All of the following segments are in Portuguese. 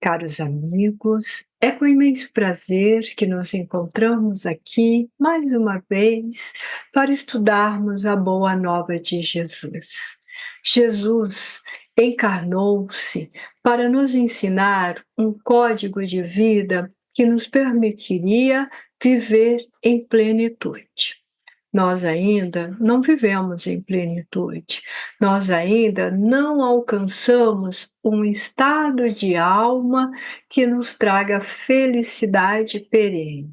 caros amigos, é com imenso prazer que nos encontramos aqui mais uma vez para estudarmos a boa nova de Jesus. Jesus encarnou-se para nos ensinar um código de vida que nos permitiria viver em plenitude. Nós ainda não vivemos em plenitude, nós ainda não alcançamos um estado de alma que nos traga felicidade perene,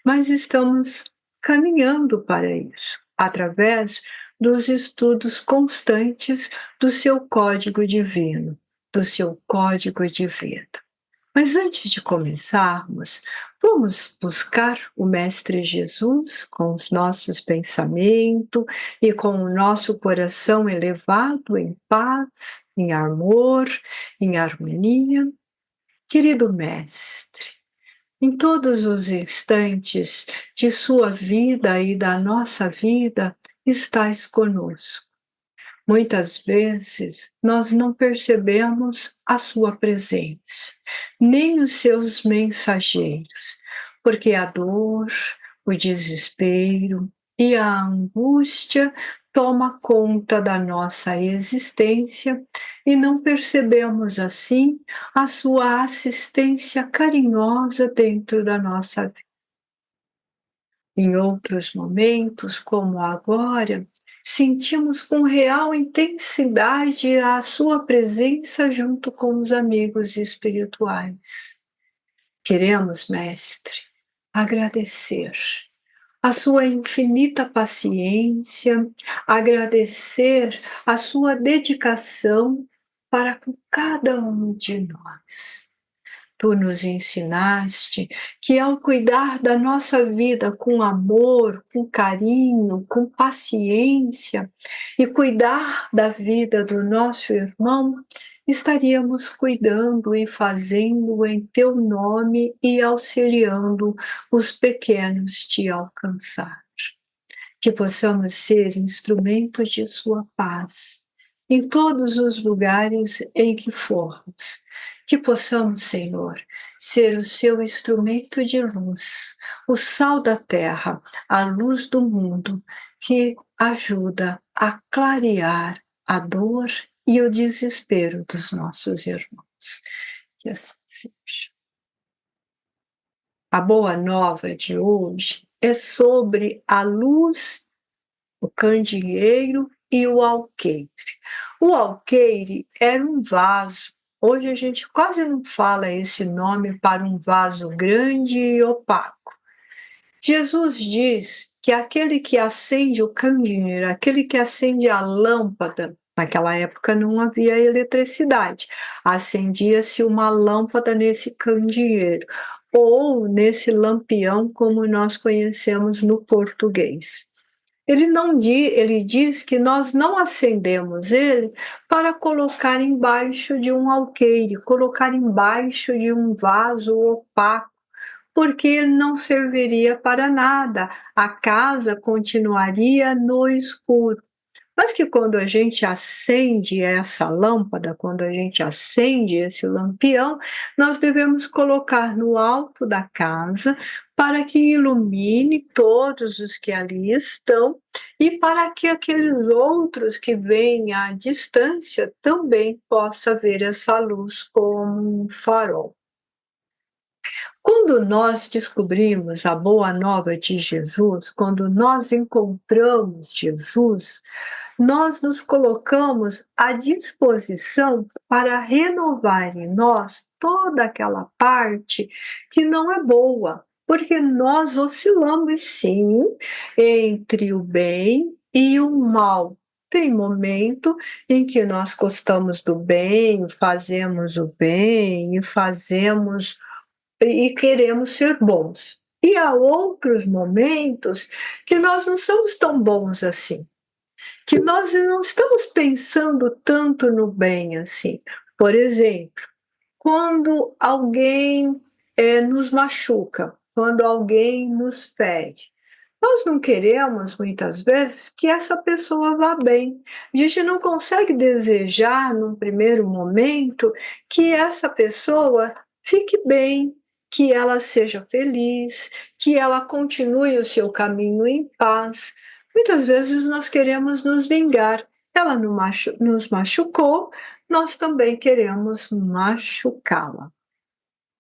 mas estamos caminhando para isso, através dos estudos constantes do seu código divino, do seu código de vida. Mas antes de começarmos, vamos buscar o Mestre Jesus com os nossos pensamentos e com o nosso coração elevado em paz, em amor, em harmonia. Querido Mestre, em todos os instantes de sua vida e da nossa vida, estais conosco. Muitas vezes nós não percebemos a sua presença, nem os seus mensageiros, porque a dor, o desespero e a angústia toma conta da nossa existência e não percebemos assim a sua assistência carinhosa dentro da nossa vida. Em outros momentos, como agora, sentimos com real intensidade a sua presença junto com os amigos espirituais. Queremos, Mestre, agradecer a sua infinita paciência, agradecer a sua dedicação para com cada um de nós. Tu nos ensinaste que ao cuidar da nossa vida com amor, com carinho, com paciência e cuidar da vida do nosso irmão, estaríamos cuidando e fazendo em teu nome e auxiliando os pequenos te alcançar. Que possamos ser instrumentos de sua paz em todos os lugares em que formos. Que possamos, Senhor, ser o seu instrumento de luz, o sal da terra, a luz do mundo, que ajuda a clarear a dor e o desespero dos nossos irmãos. Que assim seja. A boa nova de hoje é sobre a luz, o candeeiro e o alqueire. O alqueire era um vaso. Hoje a gente quase não fala esse nome para um vaso grande e opaco. Jesus diz que aquele que acende o candeeiro, aquele que acende a lâmpada, naquela época não havia eletricidade, acendia-se uma lâmpada nesse candeeiro, ou nesse lampião, como nós conhecemos no português. Ele diz que nós não acendemos ele para colocar embaixo de um alqueire, colocar embaixo de um vaso opaco, porque ele não serviria para nada, a casa continuaria no escuro. Mas que quando a gente acende essa lâmpada, quando a gente acende esse lampião, nós devemos colocar no alto da casa para que ilumine todos os que ali estão e para que aqueles outros que vêm à distância também possam ver essa luz como um farol. Quando nós descobrimos a boa nova de Jesus, quando nós encontramos Jesus, nós nos colocamos à disposição para renovar em nós toda aquela parte que não é boa, porque nós oscilamos sim entre o bem e o mal. Tem momento em que nós gostamos do bem, fazemos o bem e queremos ser bons. E há outros momentos que nós não somos tão bons assim, que nós não estamos pensando tanto no bem assim. Por exemplo, quando alguém nos machuca, quando alguém nos fere, nós não queremos, muitas vezes, que essa pessoa vá bem. A gente não consegue desejar, num primeiro momento, que essa pessoa fique bem, que ela seja feliz, que ela continue o seu caminho em paz. Muitas vezes nós queremos nos vingar. Ela nos machucou, nós também queremos machucá-la.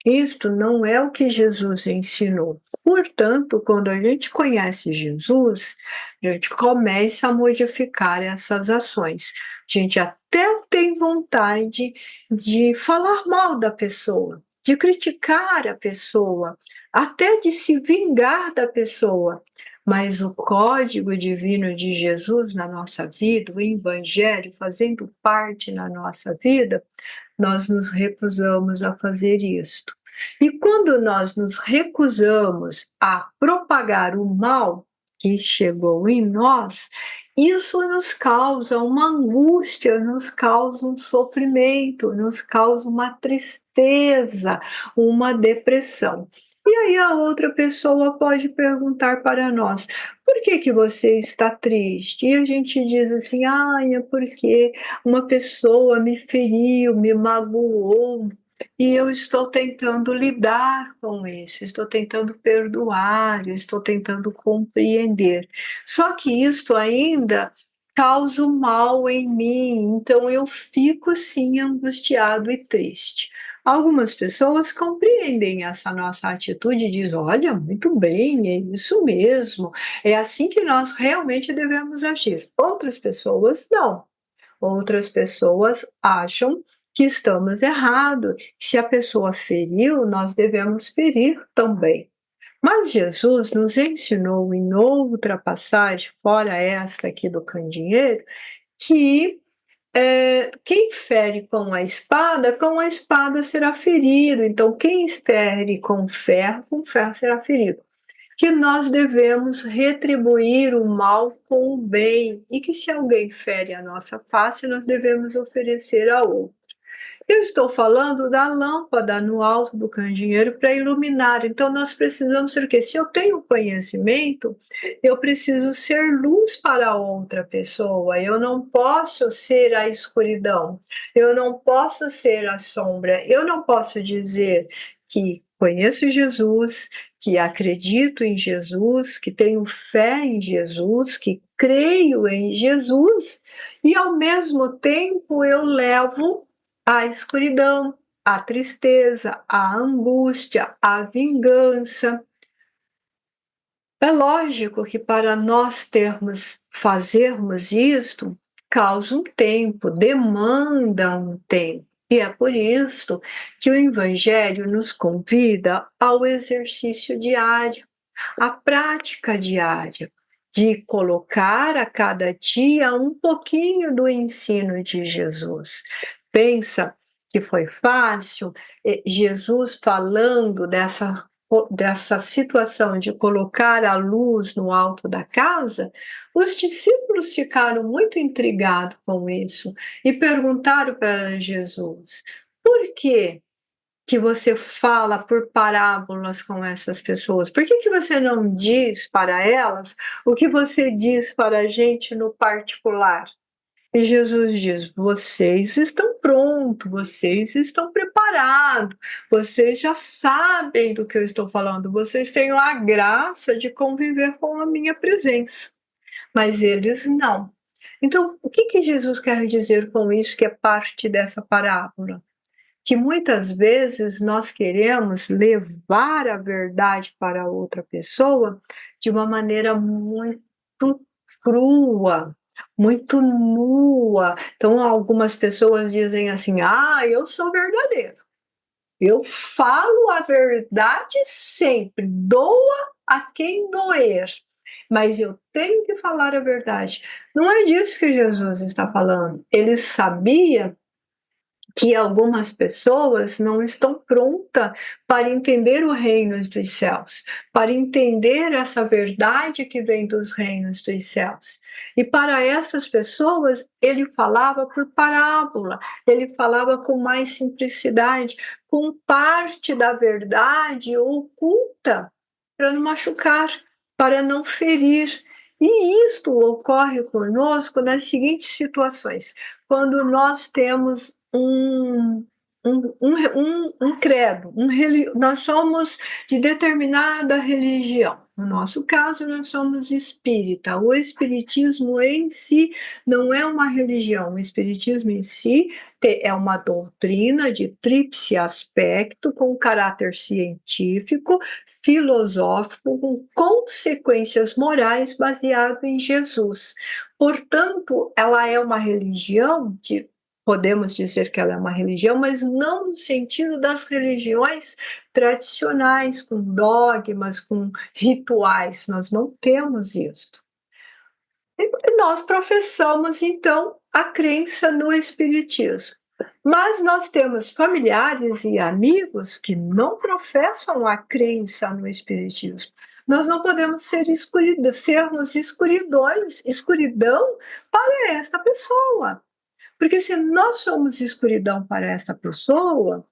Isto não é o que Jesus ensinou. Portanto, quando a gente conhece Jesus, a gente começa a modificar essas ações. A gente até tem vontade de falar mal da pessoa, de criticar a pessoa, até de se vingar da pessoa. Mas o código divino de Jesus na nossa vida, o Evangelho fazendo parte na nossa vida, nós nos recusamos a fazer isto. E quando nós nos recusamos a propagar o mal que chegou em nós, isso nos causa uma angústia, nos causa um sofrimento, nos causa uma tristeza, uma depressão. E aí a outra pessoa pode perguntar para nós: por que que você está triste? E a gente diz assim: ai, é porque uma pessoa me feriu, me magoou, e eu estou tentando lidar com isso, estou tentando perdoar, estou tentando compreender. Só que isto ainda causa um mal em mim, então eu fico sim angustiado e triste. Algumas pessoas compreendem essa nossa atitude e dizem: olha, muito bem, é isso mesmo, é assim que nós realmente devemos agir. Outras pessoas não. Outras pessoas acham que estamos errados. Se a pessoa feriu, nós devemos ferir também. Mas Jesus nos ensinou em outra passagem, fora esta aqui do candeeiro, que quem fere com a espada será ferido. Então, quem fere com ferro será ferido. Que nós devemos retribuir o mal com o bem, e que se alguém fere a nossa face, nós devemos oferecer a outro. Eu estou falando da lâmpada no alto do candeeiro para iluminar. Então, nós precisamos ser o quê? Se eu tenho conhecimento, eu preciso ser luz para outra pessoa. Eu não posso ser a escuridão. Eu não posso ser a sombra. Eu não posso dizer que conheço Jesus, que acredito em Jesus, que tenho fé em Jesus, que creio em Jesus, e ao mesmo tempo eu levo a escuridão, a tristeza, a angústia, a vingança. É lógico que para nós fazermos isto, causa um tempo, demanda um tempo. E é por isso que o Evangelho nos convida ao exercício diário, à prática diária, de colocar a cada dia um pouquinho do ensino de Jesus. Pensa que foi fácil, Jesus falando dessa situação de colocar a luz no alto da casa, os discípulos ficaram muito intrigados com isso e perguntaram para Jesus: por que que você fala por parábolas com essas pessoas? Por que que você não diz para elas o que você diz para a gente no particular? E Jesus diz: vocês estão prontos, vocês estão preparados, vocês já sabem do que eu estou falando, vocês têm a graça de conviver com a minha presença, mas eles não. Então, o que que Jesus quer dizer com isso, que é parte dessa parábola? Que muitas vezes nós queremos levar a verdade para outra pessoa de uma maneira muito crua, muito nua. Então, algumas pessoas dizem assim: ah, eu sou verdadeiro, eu falo a verdade sempre, doa a quem doer, mas eu tenho que falar a verdade. Não é disso que Jesus está falando. Ele sabia que algumas pessoas não estão prontas para entender o reino dos céus, para entender essa verdade que vem dos reinos dos céus. E para essas pessoas, ele falava por parábola, ele falava com mais simplicidade, com parte da verdade oculta, para não machucar, para não ferir. E isto ocorre conosco nas seguintes situações: quando nós temos um credo, nós somos de determinada religião. No nosso caso, nós somos espírita. O espiritismo em si não é uma religião. O espiritismo em si é uma doutrina de tríplice aspecto, com caráter científico, filosófico, com consequências morais, baseado em Jesus. Portanto, ela é uma religião que podemos dizer que ela é uma religião, mas não no sentido das religiões tradicionais, com dogmas, com rituais. Nós não temos isso. E nós professamos, então, a crença no Espiritismo. Mas nós temos familiares e amigos que não professam a crença no Espiritismo. Nós não podemos sermos escuridão para esta pessoa. Porque se nós somos escuridão para essa pessoa,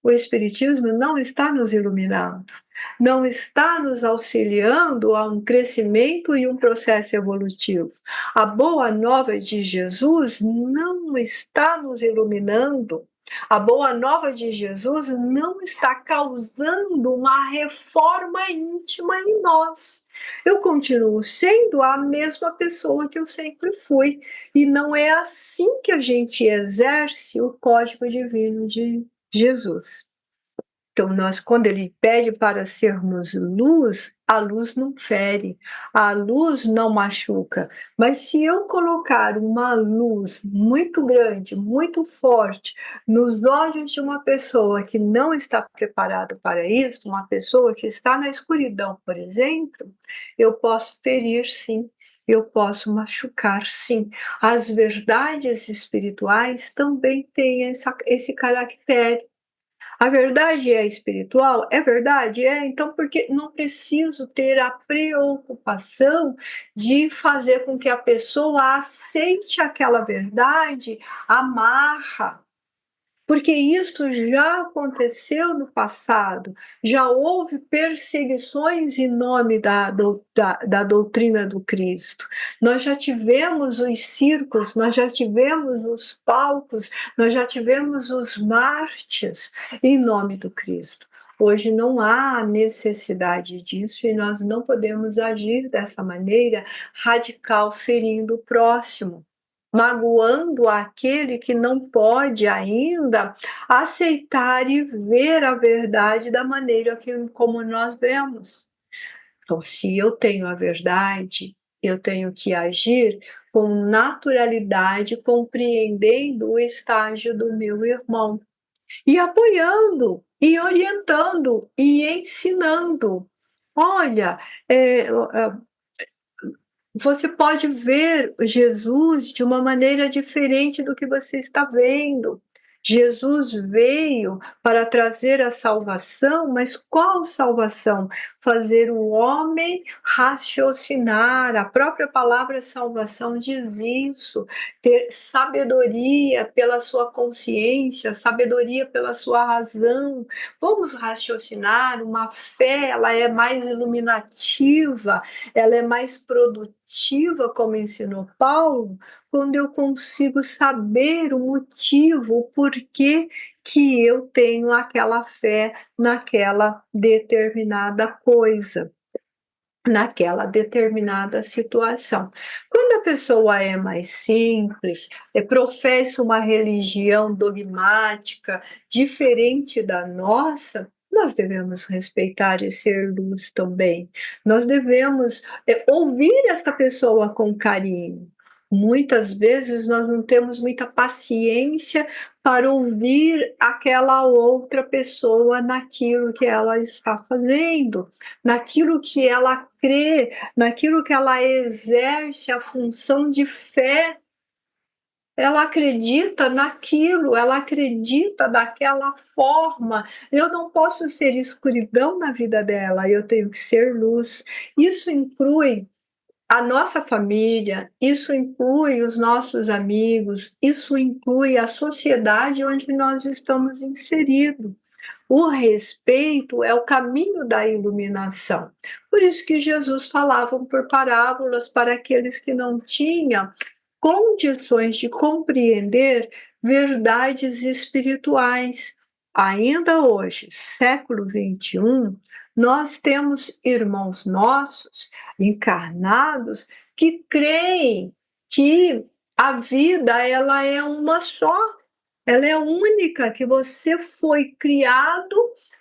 o Espiritismo não está nos iluminando, não está nos auxiliando a um crescimento e um processo evolutivo. A boa nova de Jesus não está nos iluminando. A boa nova de Jesus não está causando uma reforma íntima em nós. Eu continuo sendo a mesma pessoa que eu sempre fui. E não é assim que a gente exerce o código divino de Jesus. Então, quando ele pede para sermos luz, a luz não fere, a luz não machuca. Mas se eu colocar uma luz muito grande, muito forte, nos olhos de uma pessoa que não está preparada para isso, uma pessoa que está na escuridão, por exemplo, eu posso ferir, sim. Eu posso machucar, sim. As verdades espirituais também têm esse caractere. A verdade é espiritual? É verdade? É. Então, porque não preciso ter a preocupação de fazer com que a pessoa aceite aquela verdade amarra, porque isso já aconteceu no passado, já houve perseguições em nome da doutrina do Cristo. Nós já tivemos os circos, nós já tivemos os palcos, nós já tivemos os mártires em nome do Cristo. Hoje não há necessidade disso e nós não podemos agir dessa maneira radical, ferindo o próximo, magoando aquele que não pode ainda aceitar e ver a verdade da maneira como nós vemos. Então, se eu tenho a verdade, eu tenho que agir com naturalidade, compreendendo o estágio do meu irmão e apoiando, e orientando, e ensinando. Olha, você pode ver Jesus de uma maneira diferente do que você está vendo. Jesus veio para trazer a salvação, mas qual salvação? Fazer o homem raciocinar. A própria palavra salvação diz isso. Ter sabedoria pela sua consciência, sabedoria pela sua razão. Vamos raciocinar. Uma fé, ela é mais iluminativa, ela é mais produtiva, como ensinou Paulo, quando eu consigo saber o motivo, o porquê que eu tenho aquela fé naquela determinada coisa, naquela determinada situação. Quando a pessoa é mais simples, professa uma religião dogmática diferente da nossa, nós devemos respeitar e ser luz também. Nós devemos ouvir esta pessoa com carinho. Muitas vezes nós não temos muita paciência para ouvir aquela outra pessoa naquilo que ela está fazendo, naquilo que ela crê, naquilo que ela exerce a função de fé. Ela acredita naquilo, ela acredita daquela forma. Eu não posso ser escuridão na vida dela, eu tenho que ser luz. Isso inclui a nossa família, isso inclui os nossos amigos, isso inclui a sociedade onde nós estamos inseridos. O respeito é o caminho da iluminação. Por isso que Jesus falava por parábolas para aqueles que não tinham condições de compreender verdades espirituais. ainda hoje, século XXI, nós temos irmãos nossos encarnados que creem que a vida ela é uma só, ela é única, que você foi criado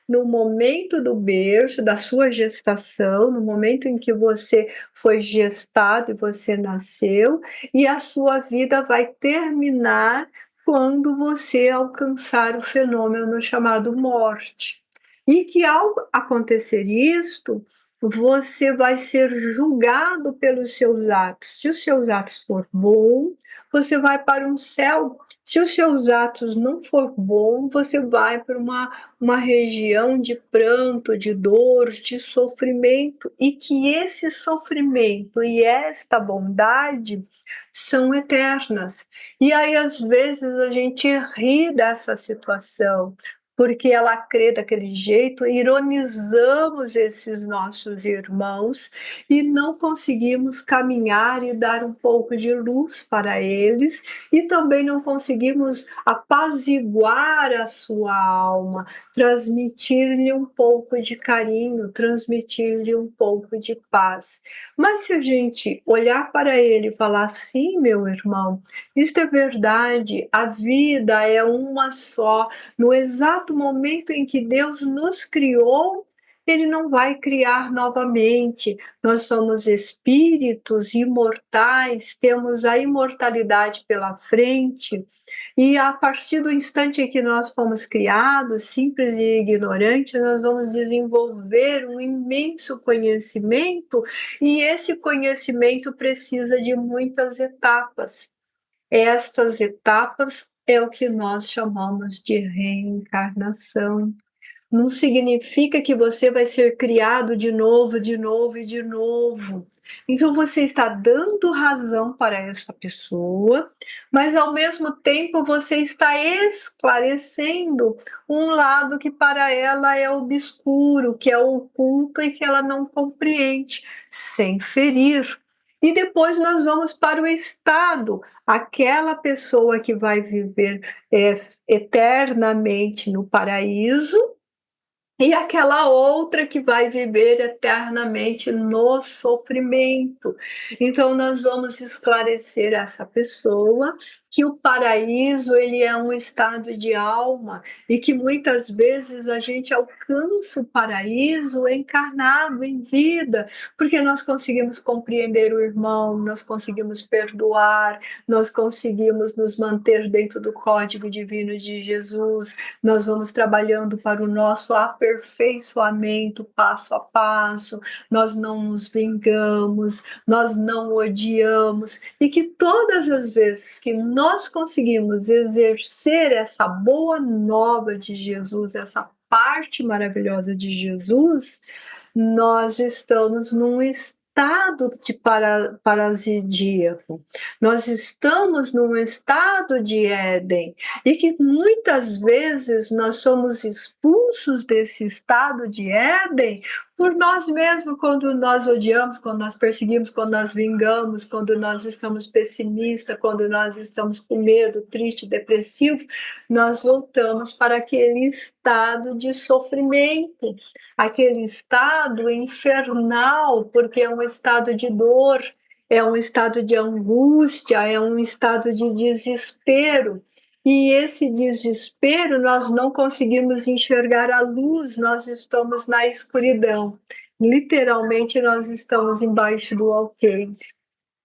no momento do berço, da sua gestação, no momento em que você foi gestado e você nasceu, e a sua vida vai terminar quando você alcançar o fenômeno chamado morte. E que ao acontecer isto, você vai ser julgado pelos seus atos. Se os seus atos for bom, você vai para um céu. Se os seus atos não for bom, você vai para uma região de pranto, de dor, de sofrimento, e que esse sofrimento e esta bondade são eternas. E aí, às vezes, a gente ri dessa situação, porque ela crê daquele jeito, ironizamos esses nossos irmãos e não conseguimos caminhar e dar um pouco de luz para eles, e também não conseguimos apaziguar a sua alma, transmitir-lhe um pouco de carinho, transmitir-lhe um pouco de paz. Mas se a gente olhar para ele e falar: sim, meu irmão, isto é verdade, a vida é uma só, no exato momento em que Deus nos criou, ele não vai criar novamente. Nós somos espíritos imortais, temos a imortalidade pela frente, e a partir do instante em que nós fomos criados, simples e ignorantes, nós vamos desenvolver um imenso conhecimento, e esse conhecimento precisa de muitas etapas. Estas etapas é o que nós chamamos de reencarnação. Não significa que você vai ser criado de novo, de novo e de novo. Então você está dando razão para esta pessoa, mas ao mesmo tempo você está esclarecendo um lado que para ela é obscuro, que é oculto e que ela não compreende, sem ferir. E depois nós vamos para o estado, aquela pessoa que vai viver eternamente no paraíso, e aquela outra que vai viver eternamente no sofrimento. Então nós vamos esclarecer essa pessoa que o paraíso ele é um estado de alma, e que muitas vezes a gente alcança o paraíso encarnado em vida, porque nós conseguimos compreender o irmão, nós conseguimos perdoar, nós conseguimos nos manter dentro do código divino de Jesus, nós vamos trabalhando para o nosso aperfeiçoamento passo a passo, nós não nos vingamos, nós não odiamos, e que todas as vezes que nós conseguimos exercer essa boa nova de Jesus, essa parte maravilhosa de Jesus, nós estamos num estado de parasíaco, nós estamos num estado de Éden, e que muitas vezes nós somos expulsos desse estado de Éden por nós mesmos, quando nós odiamos, quando nós perseguimos, quando nós vingamos, quando nós estamos pessimistas, quando nós estamos com medo, triste, depressivo, nós voltamos para aquele estado de sofrimento, aquele estado infernal, porque é um estado de dor, é um estado de angústia, é um estado de desespero. E esse desespero, nós não conseguimos enxergar a luz, nós estamos na escuridão. Literalmente, nós estamos embaixo do alqueire.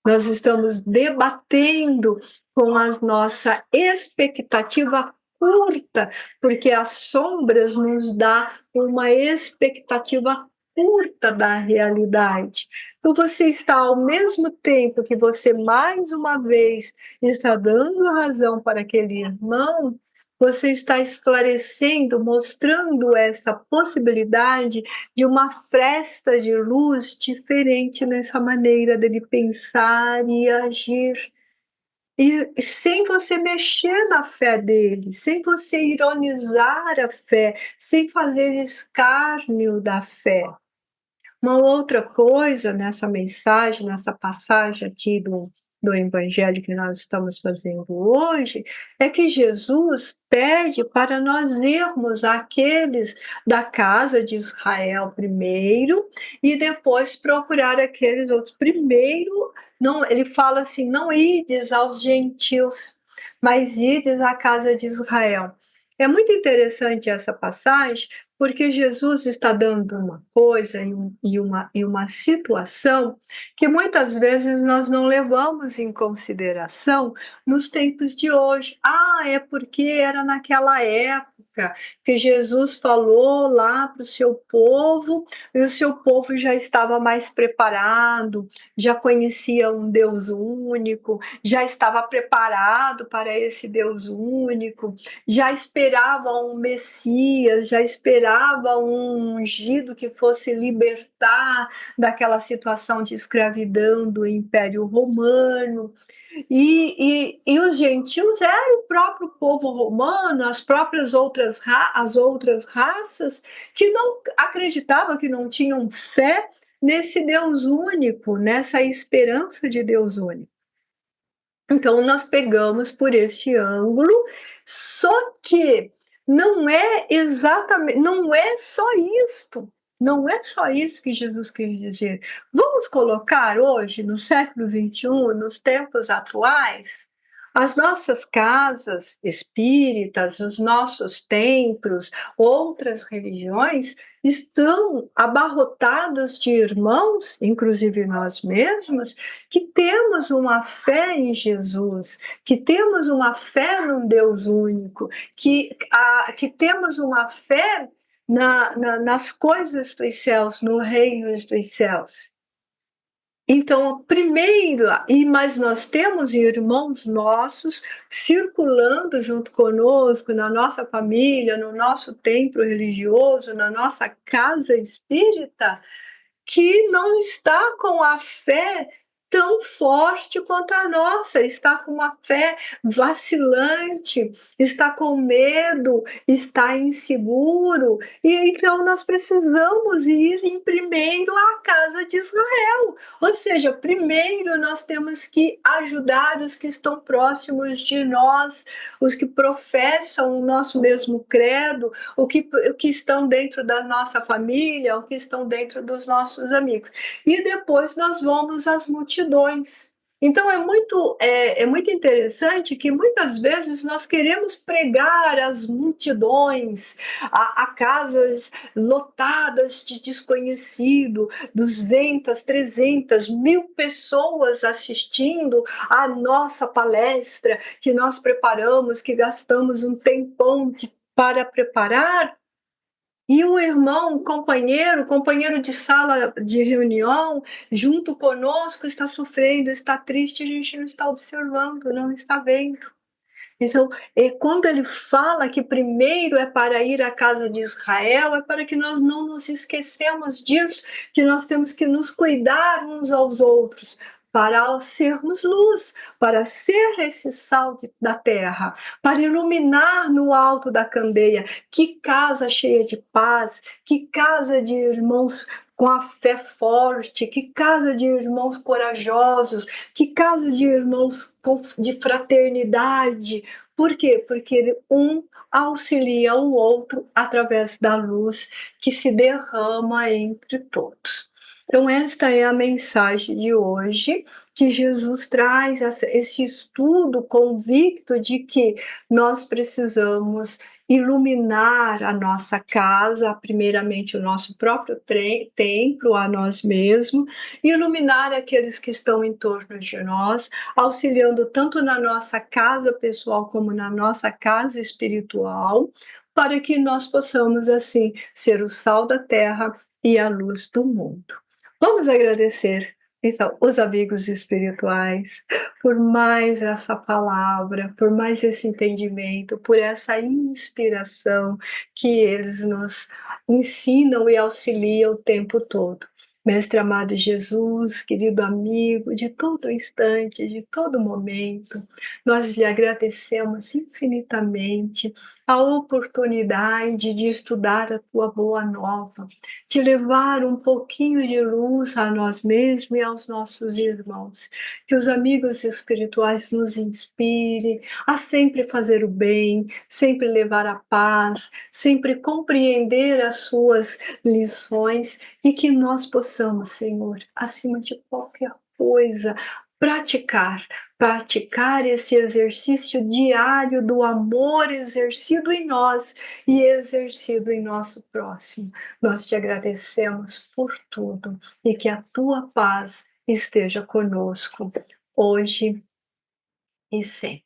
Nós estamos debatendo com a nossa expectativa curta, porque as sombras nos dão uma expectativa curta da realidade. Então você está, ao mesmo tempo que você mais uma vez está dando razão para aquele irmão, você está esclarecendo, mostrando essa possibilidade de uma fresta de luz diferente nessa maneira dele pensar e agir. E sem você mexer na fé dele, sem você ironizar a fé, sem fazer escárnio da fé. Uma outra coisa nessa mensagem, nessa passagem aqui do evangelho que nós estamos fazendo hoje, é que Jesus pede para nós irmos àqueles da casa de Israel primeiro e depois procurar aqueles outros. Primeiro, não, ele fala assim: não ides aos gentios, mas ides à casa de Israel. É muito interessante essa passagem, porque Jesus está dando uma coisa e uma situação que muitas vezes nós não levamos em consideração nos tempos de hoje. Ah, é porque era naquela época que Jesus falou lá para o seu povo e o seu povo já estava mais preparado, já conhecia um Deus único, já estava preparado para esse Deus único, já esperava um Messias, já esperava um ungido que fosse libertar daquela situação de escravidão do Império Romano. E os gentios eram o próprio povo romano, as próprias as outras raças, que não acreditavam, que não tinham fé nesse Deus único, nessa esperança de Deus único. Então, nós pegamos por este ângulo, só que não é exatamente, não é só isto. Não é só isso que Jesus quis dizer. Vamos colocar hoje, no século XXI, nos tempos atuais, as nossas casas espíritas, os nossos templos, outras religiões, estão abarrotados de irmãos, inclusive nós mesmos, que temos uma fé em Jesus, que temos uma fé num Deus único, que temos uma fé nas coisas dos céus, no reino dos céus. Então, primeiro, mas nós temos irmãos nossos circulando junto conosco, na nossa família, no nosso templo religioso, na nossa casa espírita, que não está com a fé tão forte quanto a nossa, está com uma fé vacilante, está com medo, está inseguro, e então nós precisamos ir em primeiro à casa de Israel, ou seja, primeiro nós temos que ajudar os que estão próximos de nós, os que professam o nosso mesmo credo, o que estão dentro da nossa família, o que estão dentro dos nossos amigos. E depois nós vamos às multidões. Então é muito interessante que muitas vezes nós queremos pregar às multidões, a casas lotadas de desconhecido, 200, 300, 1000 pessoas assistindo à nossa palestra que nós preparamos, que gastamos um tempão para preparar. E o irmão, companheiro de sala de reunião, junto conosco, está sofrendo, está triste, a gente não está observando, não está vendo. Então, quando ele fala que primeiro é para ir à casa de Israel, é para que nós não nos esquecemos disso, que nós temos que nos cuidar uns aos outros, para sermos luz, para ser esse sal da terra, para iluminar no alto da candeia. Que casa cheia de paz, que casa de irmãos com a fé forte, que casa de irmãos corajosos, que casa de irmãos de fraternidade. Por quê? Porque um auxilia o outro através da luz que se derrama entre todos. Então, esta é a mensagem de hoje, que Jesus traz esse estudo convicto de que nós precisamos iluminar a nossa casa, primeiramente o nosso próprio templo, a nós mesmos, iluminar aqueles que estão em torno de nós, auxiliando tanto na nossa casa pessoal como na nossa casa espiritual, para que nós possamos, assim, ser o sal da terra e a luz do mundo. Vamos agradecer, então, os amigos espirituais por mais essa palavra, por mais esse entendimento, por essa inspiração que eles nos ensinam e auxiliam o tempo todo. Mestre amado Jesus, querido amigo, de todo instante, de todo momento, nós lhe agradecemos infinitamente a oportunidade de estudar a tua boa nova, de levar um pouquinho de luz a nós mesmos e aos nossos irmãos. Que os amigos espirituais nos inspirem a sempre fazer o bem, sempre levar a paz, sempre compreender as suas lições e que nós possamos, Senhor, acima de qualquer coisa, praticar esse exercício diário do amor exercido em nós e exercido em nosso próximo. Nós te agradecemos por tudo e que a tua paz esteja conosco hoje e sempre.